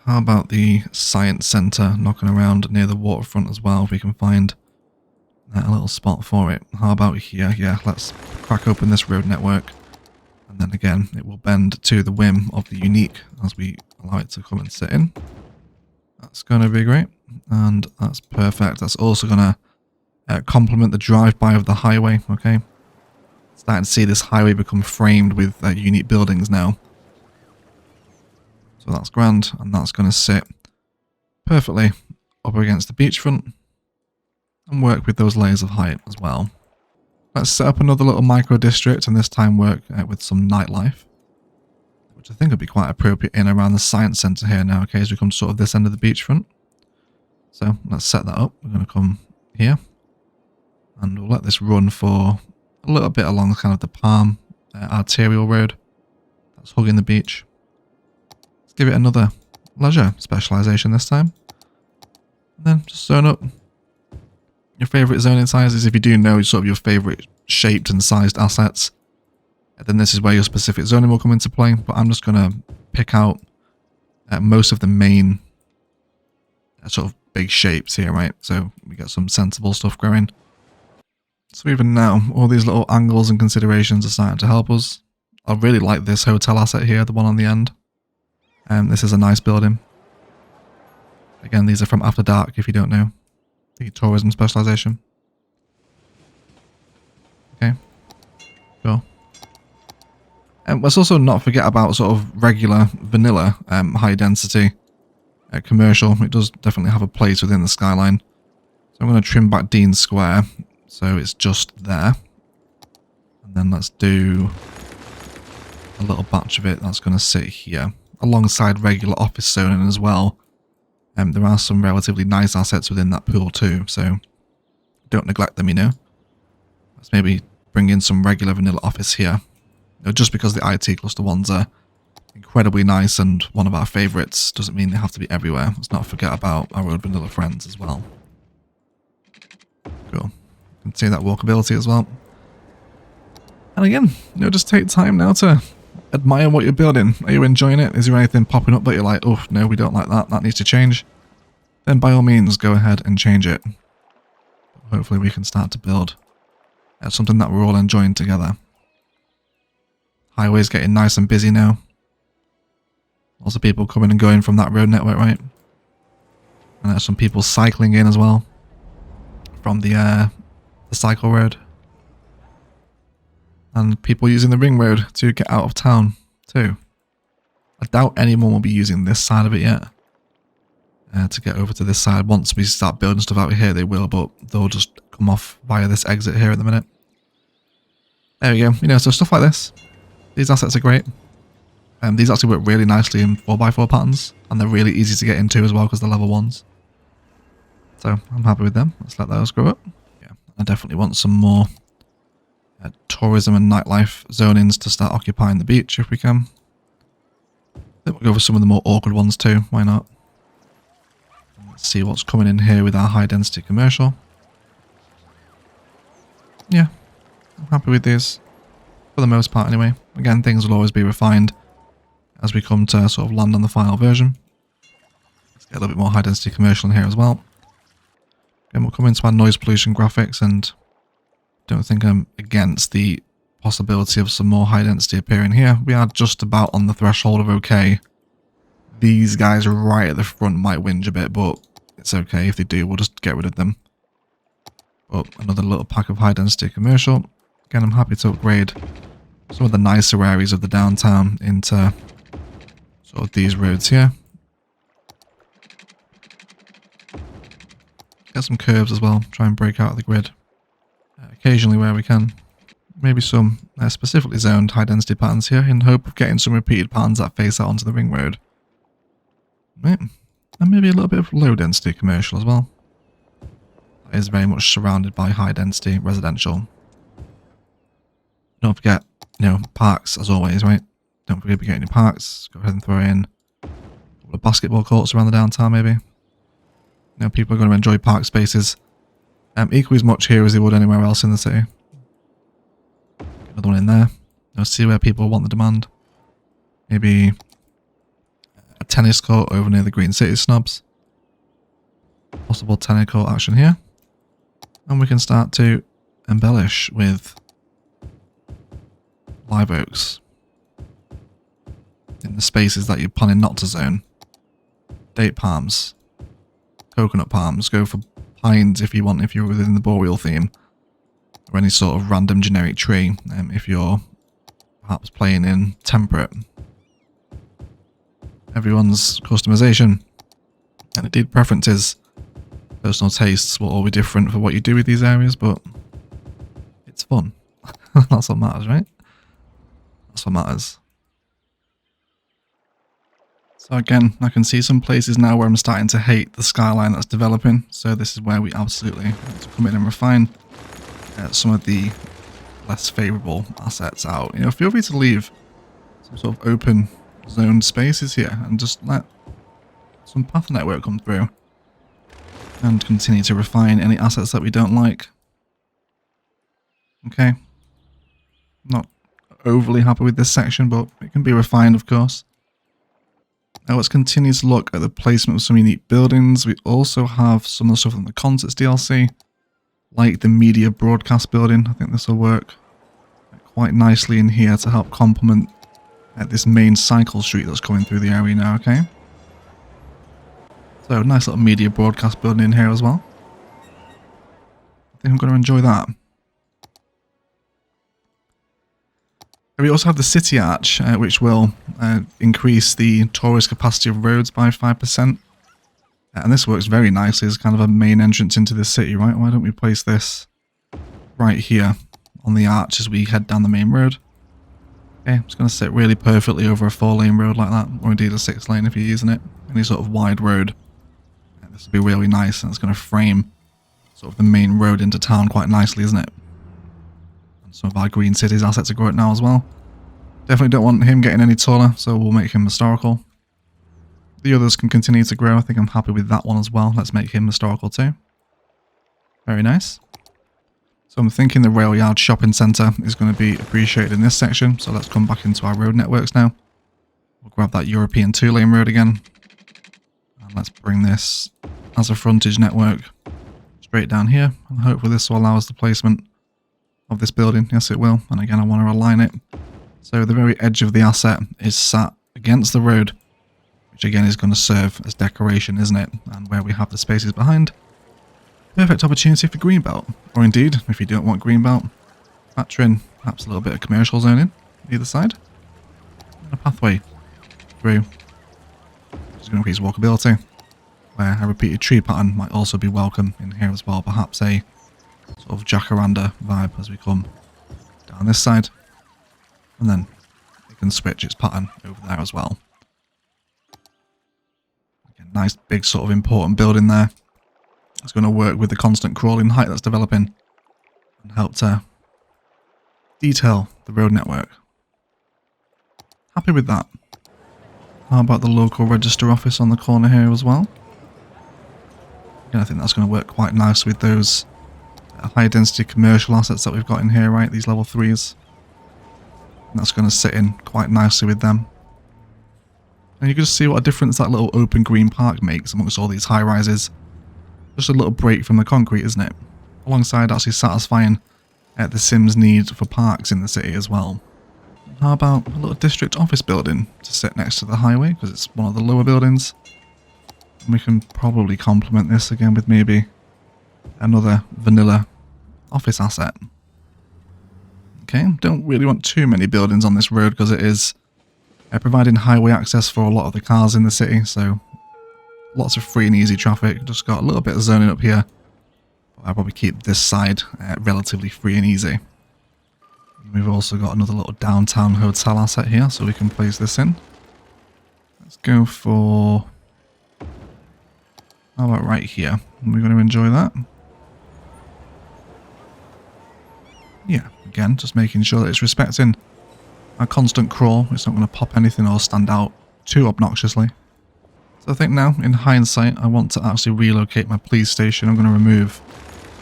How about the Science Centre knocking around near the waterfront as well, if we can find a little spot for it. How about here? Yeah, let's crack open this road network. And then again, it will bend to the whim of the unique as we allow it to come and sit in. That's going to be great. And that's perfect. That's also going to complement the drive-by of the highway, okay? Starting to see this highway become framed with unique buildings now. So that's grand, and that's going to sit perfectly up against the beachfront and work with those layers of height as well. Let's set up another little micro district and this time work with some nightlife, which I think would be quite appropriate in around the Science Centre here now, okay, as we come to sort of this end of the beachfront. So let's set that up. We're going to come here and we'll let this run for a little bit along kind of the palm arterial road that's hugging the beach. Let's give it another leisure specialization this time. And then just zone up your favorite zoning sizes. If you do know sort of your favorite shaped and sized assets, then this is where your specific zoning will come into play. But I'm just going to pick out most of the main sort of big shapes here, right? So we get some sensible stuff growing. So even now, all these little angles and considerations are starting to help us. I really like this hotel asset here, the one on the end. This is a nice building. Again, these are from After Dark, if you don't know. The tourism specialization. Okay. Cool. And let's also not forget about sort of regular vanilla high density commercial. It does definitely have a place within the skyline. So I'm going to trim back Dean Square so it's just there. And then let's do a little batch of it that's going to sit here alongside regular office zoning as well. There are some relatively nice assets within that pool too, so don't neglect them, you know. Let's maybe bring in some regular vanilla office here. You know, just because the IT cluster ones are incredibly nice and one of our favourites doesn't mean they have to be everywhere. Let's not forget about our own vanilla friends as well. Cool. You can see that walkability as well. And again, you know, just take time now to admire what you're building. Are you enjoying it? Is there anything popping up that you're like, oh, no, we don't like that. That needs to change. Then by all means, go ahead and change it. Hopefully we can start to build something that we're all enjoying together. Highway's getting nice and busy now. Lots of people coming and going from that road network, right? And there's some people cycling in as well from the cycle road. And people using the ring road to get out of town too. I doubt anyone will be using this side of it yet. To get over to this side. Once we start building stuff out here, they will, but they'll just come off via this exit here at the minute. There we go. You know, so stuff like this. These assets are great. These actually work really nicely in 4x4 patterns, and they're really easy to get into as well because they're level 1s. So I'm happy with them. Let's let those grow up. Yeah, I definitely want some more tourism and nightlife zonings to start occupying the beach if we can. Then we'll go for some of the more awkward ones too. Why not? Let's see what's coming in here with our high density commercial. Yeah, I'm happy with these for the most part anyway. Again, things will always be refined as we come to sort of land on the final version. Let's get a little bit more high density commercial in here as well. Then we'll come into our noise pollution graphics, and don't think I'm against the possibility of some more high density appearing here. We are just about on the threshold of okay. These guys right at the front might whinge a bit, but it's okay. If they do, we'll just get rid of them. But another little pack of high density commercial. Again, I'm happy to upgrade some of the nicer areas of the downtown into sort of these roads here. Get some curves as well. Try and break out of the grid. Occasionally where we can. Maybe some specifically zoned high density patterns here in hope of getting some repeated patterns that face out onto the ring road. Right. And maybe a little bit of low density commercial as well. That is very much surrounded by high density residential. Don't forget, you know, parks as always, right? Don't forget to get any parks. Go ahead and throw in a couple of basketball courts around the downtown maybe. You know, people are going to enjoy park spaces equally as much here as they would anywhere else in the city. Another one in there. Let's see where people want the demand. Maybe a tennis court over near the Green City snobs. Possible tennis court action here. And we can start to embellish with live oaks in the spaces that you're planning not to zone. Date palms. Coconut palms. Go for pines if you want, if you're within the boreal theme. Or any sort of random generic tree if you're perhaps playing in temperate. Everyone's customization and indeed preferences, personal tastes will all be different for what you do with these areas, but it's fun. That's what matters, right? That's what matters. So again, I can see some places now where I'm starting to hate the skyline that's developing. So this is where we absolutely have to come in and refine some of the less favourable assets out. You know, feel free to leave some sort of open zoned spaces here and just let some path network come through and continue to refine any assets that we don't like. Okay. Not overly happy with this section, but it can be refined, of course. Now let's continue to look at the placement of some unique buildings. We also have some of the stuff in the Concerts DLC, like the Media Broadcast building. I think this will work quite nicely in here to help complement this main cycle street that's coming through the area now, okay? So, nice little Media Broadcast building in here as well. I think I'm going to enjoy that. We also have the City Arch, which will increase the tourist capacity of roads by 5%. And this works very nicely as kind of a main entrance into the city, right? Why don't we place this right here on the arch as we head down the main road? Okay, it's going to sit really perfectly over a 4-lane road like that, or indeed a 6-lane if you're using it. Any sort of wide road. This will be really nice, and it's going to frame sort of the main road into town quite nicely, isn't it? Some of our Green Cities assets are growing now as well. Definitely don't want him getting any taller, so we'll make him historical. The others can continue to grow. I think I'm happy with that one as well. Let's make him historical too. Very nice. So I'm thinking the Rail Yard Shopping Centre is going to be appreciated in this section. So let's come back into our road networks now. We'll grab that European 2-lane road again. And let's bring this as a frontage network straight down here. And hopefully this will allow us the placement of this building. Yes, it will. And again, I want to align it so the very edge of the asset is sat against the road, which again is going to serve as decoration, isn't it? And where we have the spaces behind, perfect opportunity for greenbelt. Or indeed, if you don't want greenbelt, factor in perhaps a little bit of commercial zoning either side, and a pathway through, which is going to increase walkability, where a repeated tree pattern might also be welcome in here as well. Perhaps a sort of jacaranda vibe as we come down this side, and then it can switch its pattern over there as well. Again, nice big sort of important building there. It's going to work with the constant crawling height that's developing and help to detail the road network. Happy with that. How about the local register office on the corner here as well? Again, I think that's going to work quite nice with those high density commercial assets that we've got in here, right? These level 3s. And that's going to sit in quite nicely with them. And you can just see what a difference that little open green park makes amongst all these high rises. Just a little break from the concrete, isn't it? Alongside actually satisfying the Sims' need for parks in the city as well. How about a little district office building to sit next to the highway, because it's one of the lower buildings. And we can probably complement this again with maybe another vanilla office asset. Okay, don't really want too many buildings on this road because it is providing highway access for a lot of the cars in the city, so lots of free and easy traffic. Just got a little bit of zoning up here. I'll probably keep this side relatively free and easy. We've also got another little downtown hotel asset here, so we can place this in. Let's go for... how about right here? We're going to enjoy that. Yeah, again, just making sure that it's respecting our constant crawl. It's not going to pop anything or stand out too obnoxiously. So I think now, in hindsight, I want to actually relocate my police station. I'm going to remove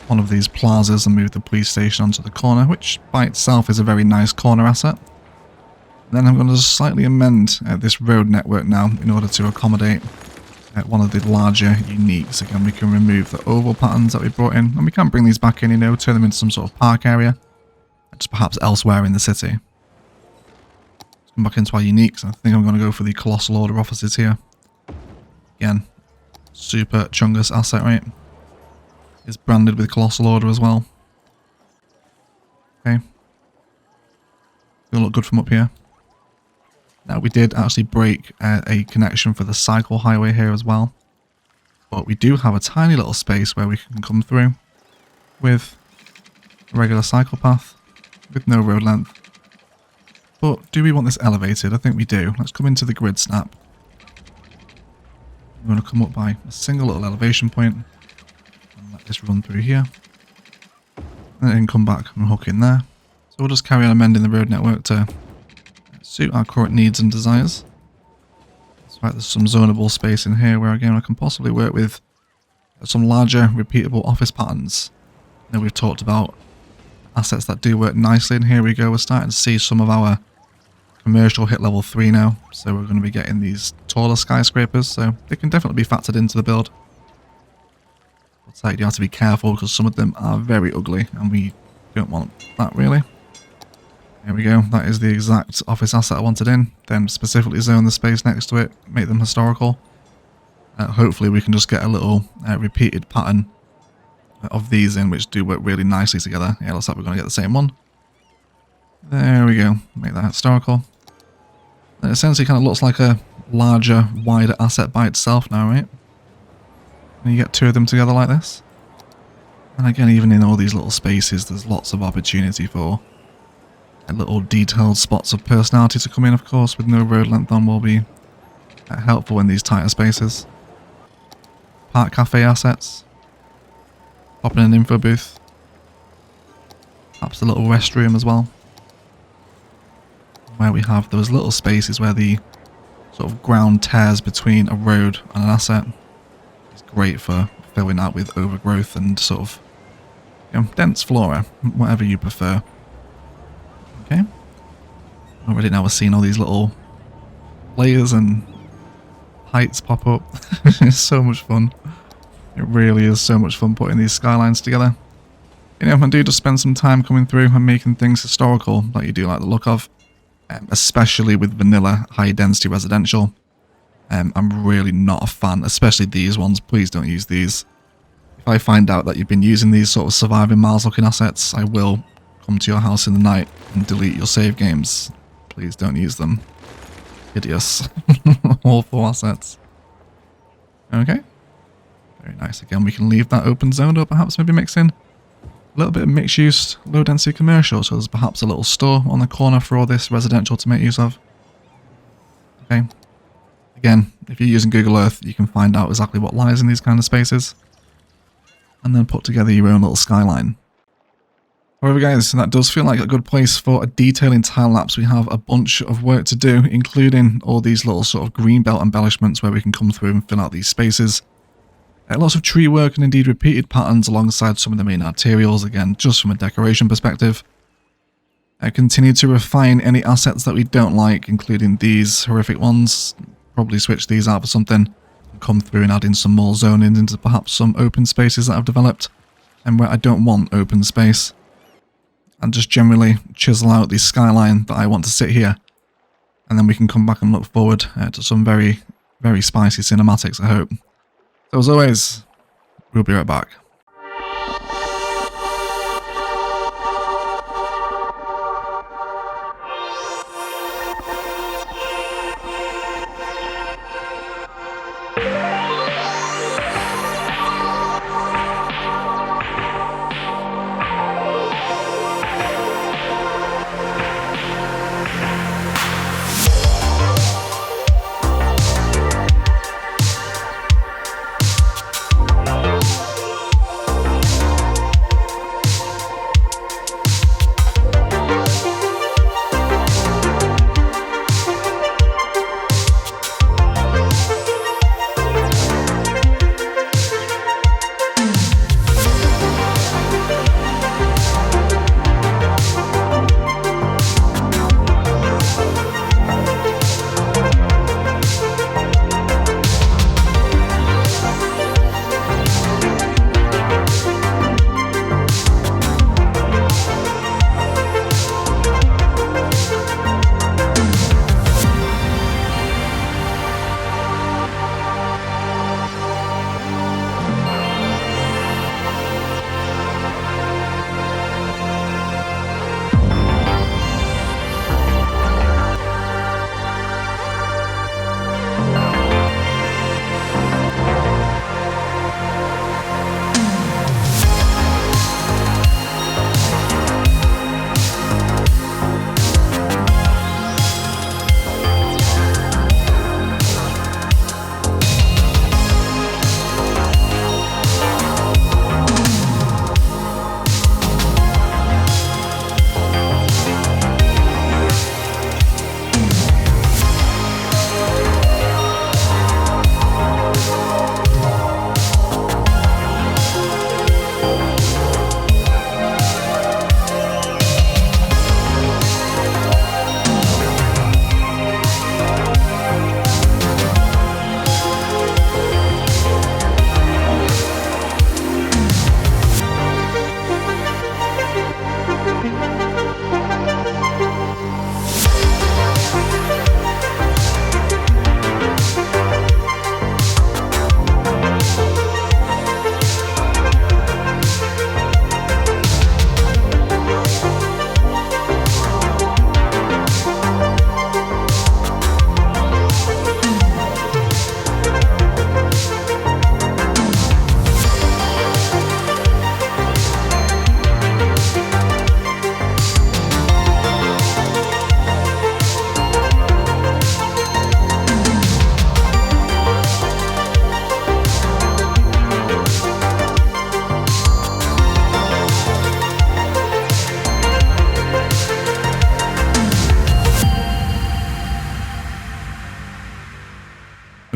one of these plazas and move the police station onto the corner, which by itself is a very nice corner asset. Then I'm going to slightly amend this road network now in order to accommodate one of the larger uniques. Again, we can remove the oval patterns that we brought in, and we can bring these back in, you know, turn them into some sort of park area, just perhaps elsewhere in the city. Let's come back into our uniques. I think I'm going to go for the Colossal Order offices here. Again, super chungus asset, right? It's branded with Colossal Order as well. Okay. Gonna look good from up here. Now, we did actually break a connection for the cycle highway here as well. But we do have a tiny little space where we can come through with a regular cycle path with no road length. But do we want this elevated? I think we do. Let's come into the grid snap. We're going to come up by a single little elevation point and let this run through here. And then come back and hook in there. So we'll just carry on amending the road network to suit our current needs and desires. It's like there's some zonable space in here where again I can possibly work with some larger repeatable office patterns. You know, we've talked about assets that do work nicely, and here we go, we're starting to see some of our commercial hit level 3 now, so we're going to be getting these taller skyscrapers, so they can definitely be factored into the build. But you have to be careful because some of them are very ugly and we don't want that really. There we go, that is the exact office asset I wanted in, then specifically zone the space next to it, make them historical. Hopefully we can just get a little repeated pattern of these in, which do work really nicely together. Yeah, looks like we're going to get the same one. There we go, make that historical. It essentially kind of looks like a larger, wider asset by itself now, right? And you get two of them together like this. And again, even in all these little spaces, there's lots of opportunity for little detailed spots of personality to come in, of course, with no road length on will be helpful in these tighter spaces. Park cafe assets. Pop in an info booth. Perhaps a little restroom as well. Where we have those little spaces where the sort of ground tears between a road and an asset. It's great for filling out with overgrowth and sort of, you know, dense flora, whatever you prefer. Okay. Already now we're seeing all these little layers and heights pop up. It's so much fun. It really is so much fun putting these skylines together. You know, I do just spend some time coming through and making things historical that you do like the look of. Especially with vanilla high density residential. I'm really not a fan, especially these ones. Please don't use these. If I find out that you've been using these sort of surviving miles looking assets, I will come to your house in the night and delete your save games. Please don't use them. Hideous. Awful assets. Okay. Very nice. Again, we can leave that open zone, or perhaps maybe mix in a little bit of mixed use, low density commercial, so there's perhaps a little store on the corner for all this residential to make use of. Okay. Again, if you're using Google Earth, you can find out exactly what lies in these kind of spaces. And then put together your own little skyline. However guys, that does feel like a good place for a detailing time lapse. We have a bunch of work to do, including all these little sort of greenbelt embellishments where we can come through and fill out these spaces. Lots of tree work and indeed repeated patterns alongside some of the main arterials, again, just from a decoration perspective. Continue to refine any assets that we don't like, including these horrific ones. Probably switch these out for something. Come through and add in some more zoning into perhaps some open spaces that I've developed, and where I don't want open space. And just generally chisel out the skyline that I want to sit here. And then we can come back and look forward to some very, very spicy cinematics, I hope. So as always, we'll be right back.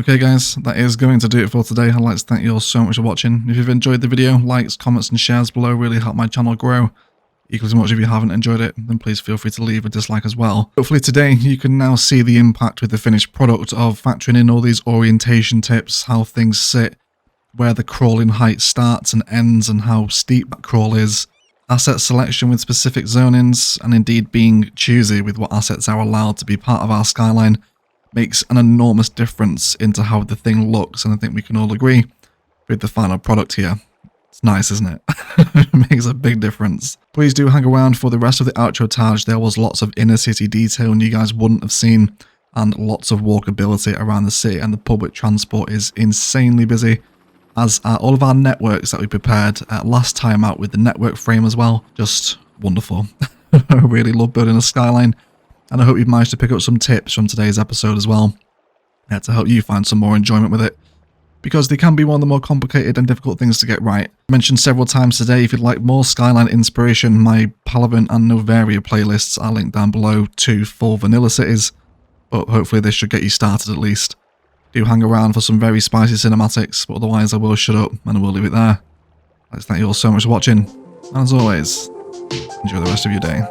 Okay guys, that is going to do it for today. I'd like to thank you all so much for watching. If you've enjoyed the video, likes, comments and shares below really help my channel grow. Equally as much if you haven't enjoyed it, then please feel free to leave a dislike as well. Hopefully today you can now see the impact with the finished product of factoring in all these orientation tips, how things sit, where the crawling height starts and ends and how steep that crawl is, asset selection with specific zonings, and indeed being choosy with what assets are allowed to be part of our skyline makes an enormous difference into how the thing looks, and I think we can all agree with the final product here. It's nice, isn't it? It makes a big difference. Please do hang around for the rest of the outro tage. There was lots of inner city detail and you guys wouldn't have seen, and lots of walkability around the city, and the public transport is insanely busy, as are all of our networks that we prepared last time out with the network frame as well. Just wonderful. I really love building a skyline, and I hope you've managed to pick up some tips from today's episode as well to help you find some more enjoyment with it, because they can be one of the more complicated and difficult things to get right. I mentioned several times today, if you'd like more skyline inspiration, my Palaven and Novaria playlists are linked down below to full vanilla cities, but hopefully this should get you started at least. Do hang around for some very spicy cinematics, but otherwise I will shut up and I will leave it there. I'd like to thank you all so much for watching, and as always, enjoy the rest of your day.